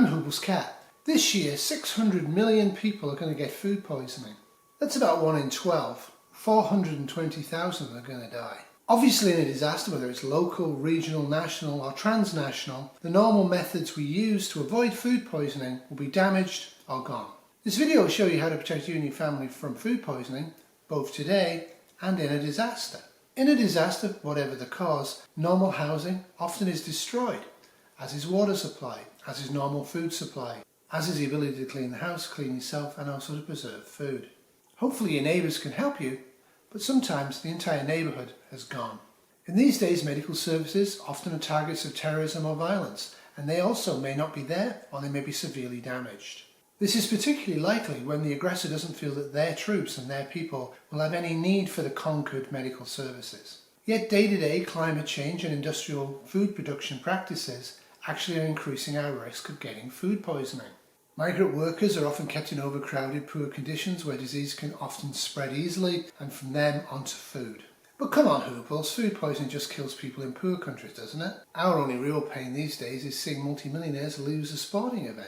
I'm Huples Cat. This year, 600 million people are going to get food poisoning. That's about 1 in 12. 420,000 are going to die. Obviously, in a disaster, whether it's local, regional, national or transnational, the normal methods we use to avoid food poisoning will be damaged or gone. This video will show you how to protect you and your family from food poisoning, both today and in a disaster. In a disaster, whatever the cause, normal housing often is destroyed, as is water supply, as is normal food supply, as is the ability to clean the house, clean yourself and also to preserve food. Hopefully your neighbours can help you, but sometimes the entire neighbourhood has gone. In these days, medical services often are targets of terrorism or violence, and they also may not be there or they may be severely damaged. This is particularly likely when the aggressor doesn't feel that their troops and their people will have any need for the conquered medical services. Yet day-to-day climate change and industrial food production practices actually are increasing our risk of getting food poisoning. Migrant workers are often kept in overcrowded, poor conditions where disease can often spread easily and from them onto food. But come on, Huples, food poisoning just kills people in poor countries, doesn't it? Our only real pain these days is seeing multimillionaires lose a sporting event.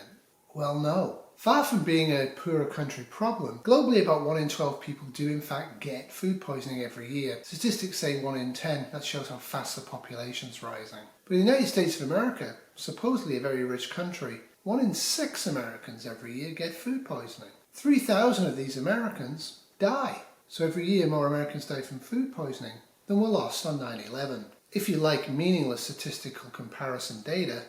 Well, no. Far from being a poorer country problem, globally about 1 in 12 people do in fact get food poisoning every year. Statistics say 1 in 10, that shows how fast the population's rising. But in the United States of America, supposedly a very rich country, 1 in 6 Americans every year get food poisoning. 3,000 of these Americans die. So every year more Americans die from food poisoning than were lost on 9/11. If you like meaningless statistical comparison data,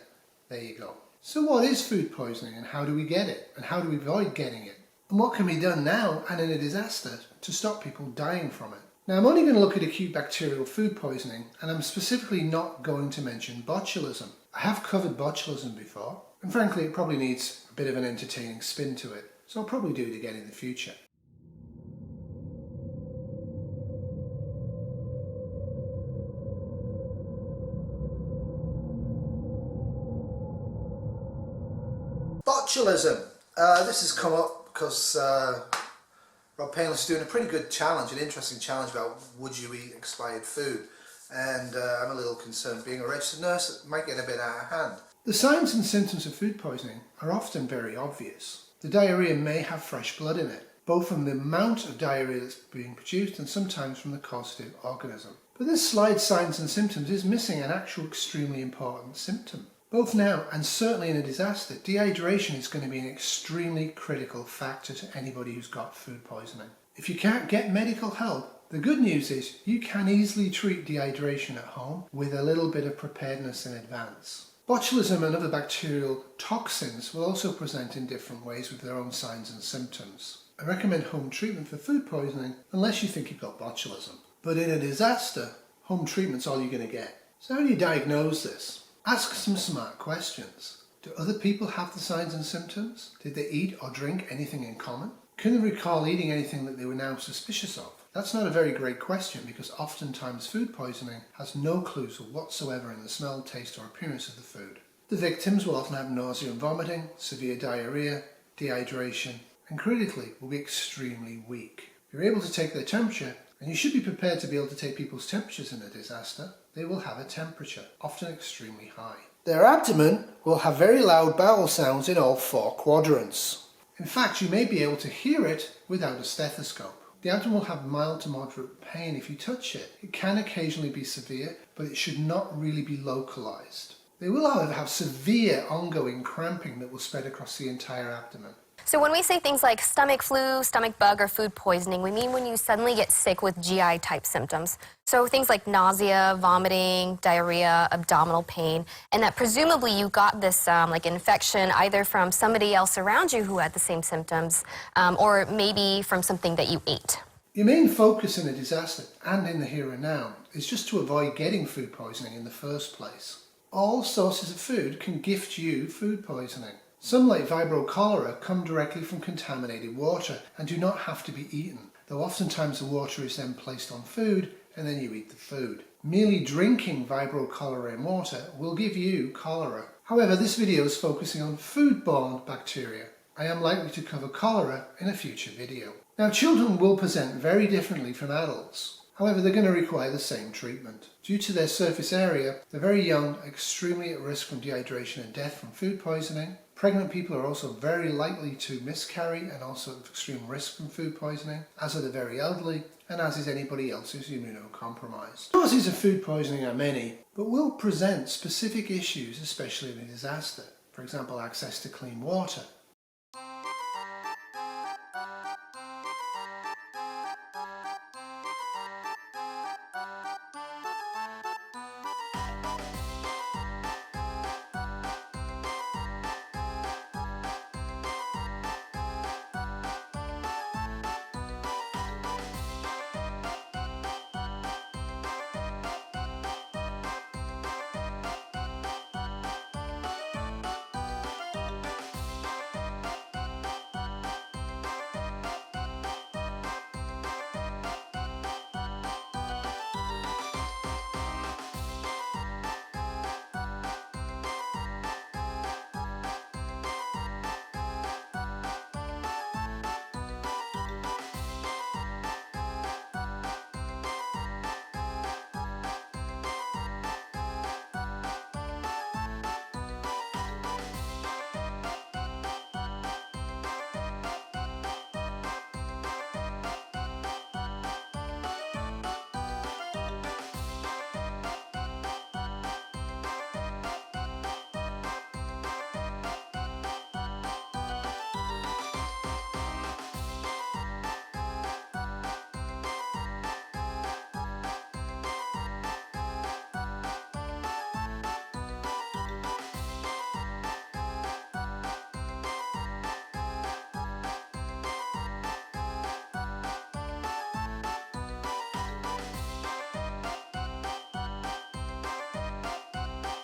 there you go. So what is food poisoning and how do we get it? And how do we avoid getting it? And what can be done now and in a disaster to stop people dying from it? Now I'm only going to look at acute bacterial food poisoning, and I'm specifically not going to mention botulism. I have covered botulism before, and frankly it probably needs a bit of an entertaining spin to it, so I'll probably do it again in the future. Botulism. This has come up because Rob Painless is doing a pretty good challenge, an interesting challenge about would you eat expired food, and I'm a little concerned being a registered nurse that might get a bit out of hand. The signs and symptoms of food poisoning are often very obvious. The diarrhea may have fresh blood in it, both from the amount of diarrhea that's being produced and sometimes from the causative organism. But this slide signs and symptoms is missing an actual extremely important symptom. Both now and certainly in a disaster, dehydration is going to be an extremely critical factor to anybody who's got food poisoning. If you can't get medical help, the good news is you can easily treat dehydration at home with a little bit of preparedness in advance. Botulism and other bacterial toxins will also present in different ways with their own signs and symptoms. I recommend home treatment for food poisoning unless you think you've got botulism. But in a disaster, home treatment's all you're going to get. So how do you diagnose this? Ask some smart questions. Do other people have the signs and symptoms? Did they eat or drink anything in common? Can they recall eating anything that they were now suspicious of? That's not a very great question because oftentimes food poisoning has no clues whatsoever in the smell, taste or appearance of the food. The victims will often have nausea and vomiting, severe diarrhea, dehydration, and critically will be extremely weak. If you're able to take their temperature, and you should be prepared to be able to take people's temperatures in a disaster, they will have a temperature, often extremely high. Their abdomen will have very loud bowel sounds in all 4 quadrants. In fact, you may be able to hear it without a stethoscope. The abdomen will have mild to moderate pain if you touch it. It can occasionally be severe, but it should not really be localized. They will, however, have severe ongoing cramping that will spread across the entire abdomen. So when we say things like stomach flu, stomach bug, or food poisoning, we mean when you suddenly get sick with GI-type symptoms. So things like nausea, vomiting, diarrhea, abdominal pain, and that presumably you got this like infection either from somebody else around you who had the same symptoms, or maybe from something that you ate. Your main focus in a disaster and in the here and now is just to avoid getting food poisoning in the first place. All sources of food can gift you food poisoning. Some, like vibrio cholera, come directly from contaminated water and do not have to be eaten, though oftentimes the water is then placed on food and then you eat the food. Merely drinking vibrio cholera in water will give you cholera. However, this video is focusing on foodborne bacteria. I am likely to cover cholera in a future video. Now, children will present very differently from adults. However, they're going to require the same treatment. Due to their surface area, they're very young, extremely at risk from dehydration and death from food poisoning, Pregnant people are also very likely to miscarry and also at extreme risk from food poisoning, as are the very elderly, and as is anybody else who's immunocompromised. Causes of food poisoning are many, but will present specific issues, especially in a disaster. For example, access to clean water.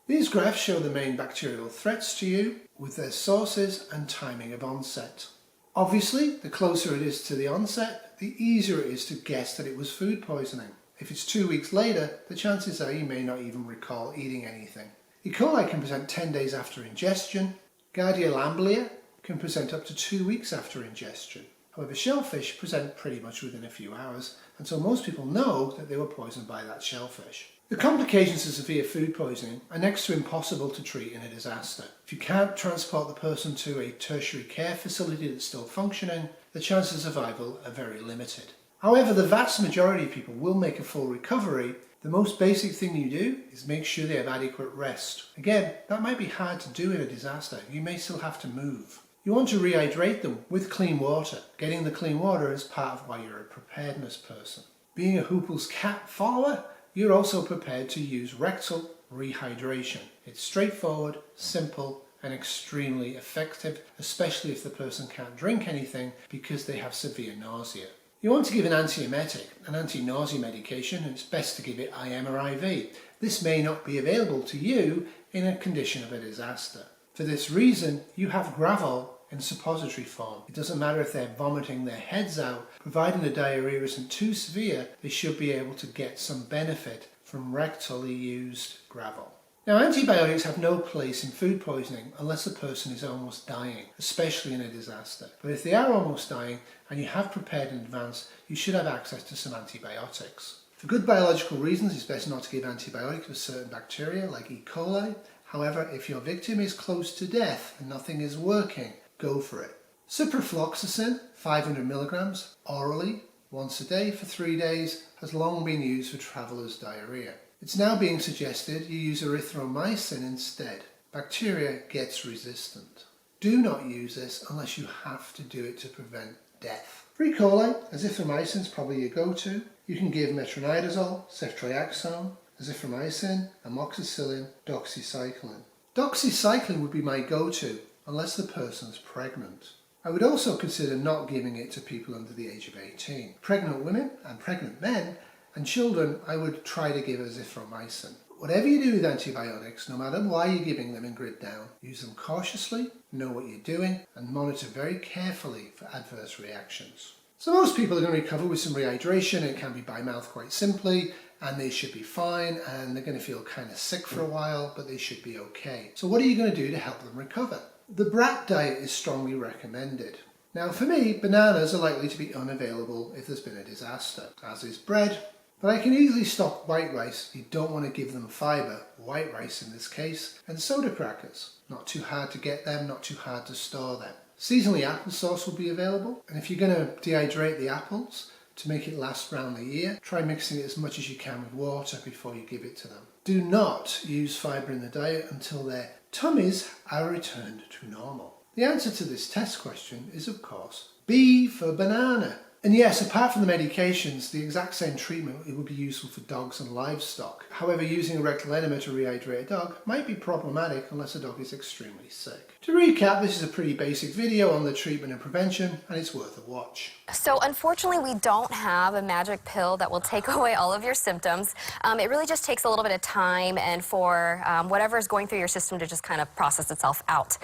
These graphs show the main bacterial threats to you with their sources and timing of onset. Obviously, the closer it is to the onset, the easier it is to guess that it was food poisoning. If it's 2 weeks later, the chances are you may not even recall eating anything. E. coli can present 10 days after ingestion. Giardia lamblia can present up to 2 weeks after ingestion. However, shellfish present pretty much within a few hours, and so most people know that they were poisoned by that shellfish. The complications of severe food poisoning are next to impossible to treat in a disaster. If you can't transport the person to a tertiary care facility that's still functioning, the chances of survival are very limited. However, the vast majority of people will make a full recovery. The most basic thing you do is make sure they have adequate rest. Again, that might be hard to do in a disaster. You may still have to move. You want to rehydrate them with clean water. Getting the clean water is part of why you're a preparedness person. Being a Huples cat follower, you're also prepared to use rectal rehydration. It's straightforward, simple, and extremely effective, especially if the person can't drink anything because they have severe nausea. You want to give an antiemetic, an anti-nausea medication, and it's best to give it IM or IV. This may not be available to you in a condition of a disaster. For this reason, you have Gravol in suppository form. It doesn't matter if they're vomiting their heads out, providing the diarrhea isn't too severe, they should be able to get some benefit from rectally used Gravol. Now, antibiotics have no place in food poisoning unless a person is almost dying, especially in a disaster. But if they are almost dying and you have prepared in advance, you should have access to some antibiotics. For good biological reasons, it's best not to give antibiotics for certain bacteria like E. coli. However, if your victim is close to death and nothing is working, go for it. Ciprofloxacin, 500 milligrams, orally, once a day for 3 days, has long been used for traveller's diarrhea. It's now being suggested you use erythromycin instead. Bacteria gets resistant. Do not use this unless you have to do it to prevent death. For E. coli, azithromycin is probably your go-to. You can give metronidazole, ceftriaxone, azithromycin, amoxicillin, doxycycline. Doxycycline would be my go-to unless the person's pregnant. I would also consider not giving it to people under the age of 18. Pregnant women and pregnant men and children, I would try to give azithromycin. Whatever you do with antibiotics, no matter why you're giving them in grid down, use them cautiously, know what you're doing, and monitor very carefully for adverse reactions. So most people are going to recover with some rehydration. It can be by mouth quite simply, and they should be fine, and they're going to feel kind of sick for a while, but they should be okay. So what are you going to do to help them recover? The brat diet is strongly recommended. Now for me, bananas are likely to be unavailable if there's been a disaster, as is bread, But I can easily stock white rice if you don't want to give them fibre, white rice in this case, and soda crackers. Not too hard to get them, not too hard to store them. Seasonally applesauce will be available, and if you're going to dehydrate the apples to make it last around the year, try mixing it as much as you can with water before you give it to them. Do not use fibre in the diet until their tummies are returned to normal. The answer to this test question is, of course, B for banana. And yes, apart from the medications, the exact same treatment it would be useful for dogs and livestock. However, using a rectal enema to rehydrate a dog might be problematic unless a dog is extremely sick. To recap, this is a pretty basic video on the treatment and prevention, and it's worth a watch. So unfortunately, we don't have a magic pill that will take away all of your symptoms. It really just takes a little bit of time and for whatever is going through your system to just kind of process itself out.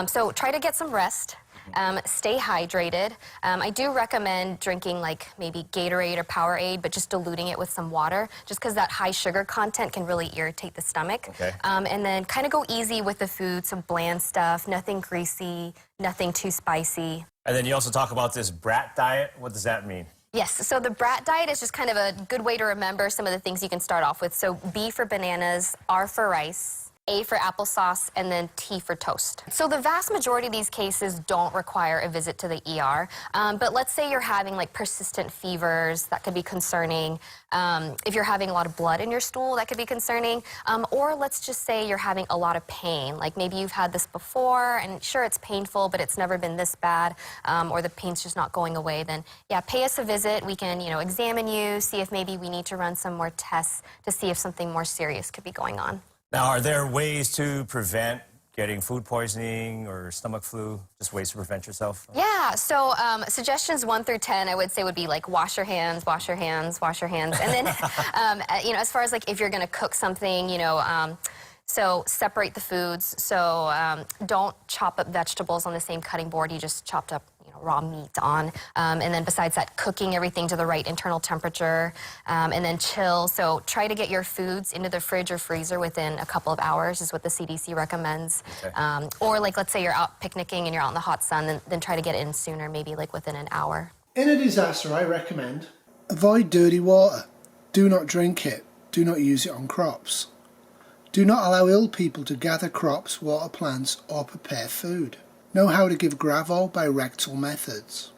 So try to get some rest. Stay hydrated. I do recommend drinking like maybe Gatorade or Powerade, but just diluting it with some water, just because that high sugar content can really irritate the stomach. Okay. And then kind of go easy with the food, some bland stuff, nothing greasy, nothing too spicy. And then you also talk about this brat diet. What does that mean? Yes, so the brat diet is just kind of a good way to remember some of the things you can start off with. So B for bananas, R for rice, A for applesauce, and then T for toast. So the vast majority of these cases don't require a visit to the ER, but let's say you're having like persistent fevers, that could be concerning. If you're having a lot of blood in your stool, that could be concerning. Or let's just say you're having a lot of pain, like maybe you've had this before, and sure, it's painful, but it's never been this bad, or the pain's just not going away, then yeah, pay us a visit. We can, examine you, see if maybe we need to run some more tests to see if something more serious could be going on. Now, are there ways to prevent getting food poisoning or stomach flu? Just ways to prevent yourself? Yeah, so suggestions 1 through 10, I would say would be like wash your hands, wash your hands, wash your hands. And then, as far as like if you're going to cook something, so separate the foods. So don't chop up vegetables on the same cutting board you just chopped up raw meat on. And then besides that, cooking everything to the right internal temperature, and then chill. So try to get your foods into the fridge or freezer within a couple of hours is what the CDC recommends. Okay. Or like, let's say you're out picnicking and you're out in the hot sun, then try to get it in sooner, maybe like within an hour. In a disaster, I recommend avoid dirty water. Do not drink it. Do not use it on crops. Do not allow ill people to gather crops, water plants, or prepare food. Know how to give gravel by rectal methods.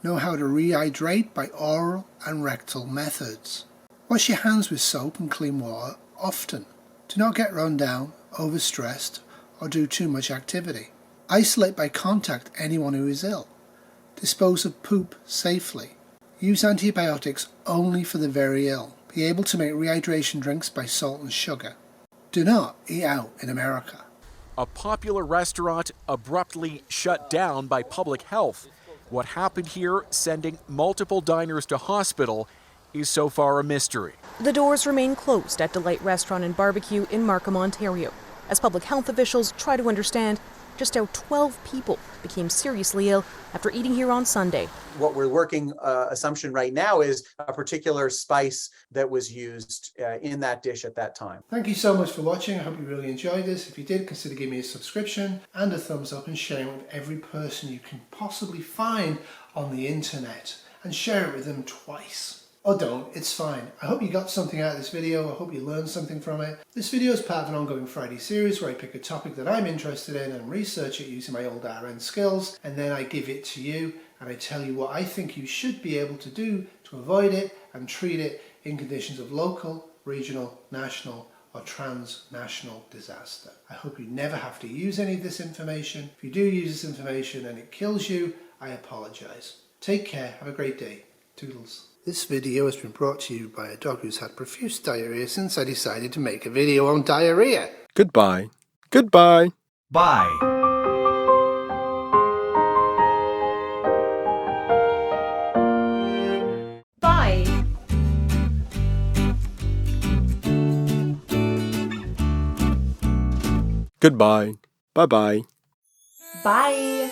Know how to rehydrate by oral and rectal methods. Wash your hands with soap and clean water often. Do not get run down, overstressed, or do too much activity. Isolate by contact anyone who is ill. Dispose of poop safely. Use antibiotics only for the very ill. Be able to make rehydration drinks by salt and sugar. Do not eat out in America. A popular restaurant abruptly shut down by public health. What happened here, sending multiple diners to hospital, is so far a mystery. The doors remain closed at Delight Restaurant and Barbecue in Markham, Ontario, as public health officials try to understand just how 12 people became seriously ill after eating here on Sunday. What we're working assumption right now is a particular spice that was used in that dish at that time. Thank you so much for watching. I hope you really enjoyed this. If you did, consider giving me a subscription and a thumbs up and sharing it with every person you can possibly find on the internet, and share it with them twice. Or don't, it's fine. I hope you got something out of this video. I hope you learned something from it. This video is part of an ongoing Friday series where I pick a topic that I'm interested in and research it using my old RN skills, and then I give it to you and I tell you what I think you should be able to do to avoid it and treat it in conditions of local, regional, national or transnational disaster. I hope you never have to use any of this information. If you do use this information and it kills you, I apologise. Take care, have a great day. Toodles. This video has been brought to you by a dog who's had profuse diarrhea since I decided to make a video on diarrhea. Goodbye. Goodbye. Bye. Bye. Goodbye. Bye-bye. Bye.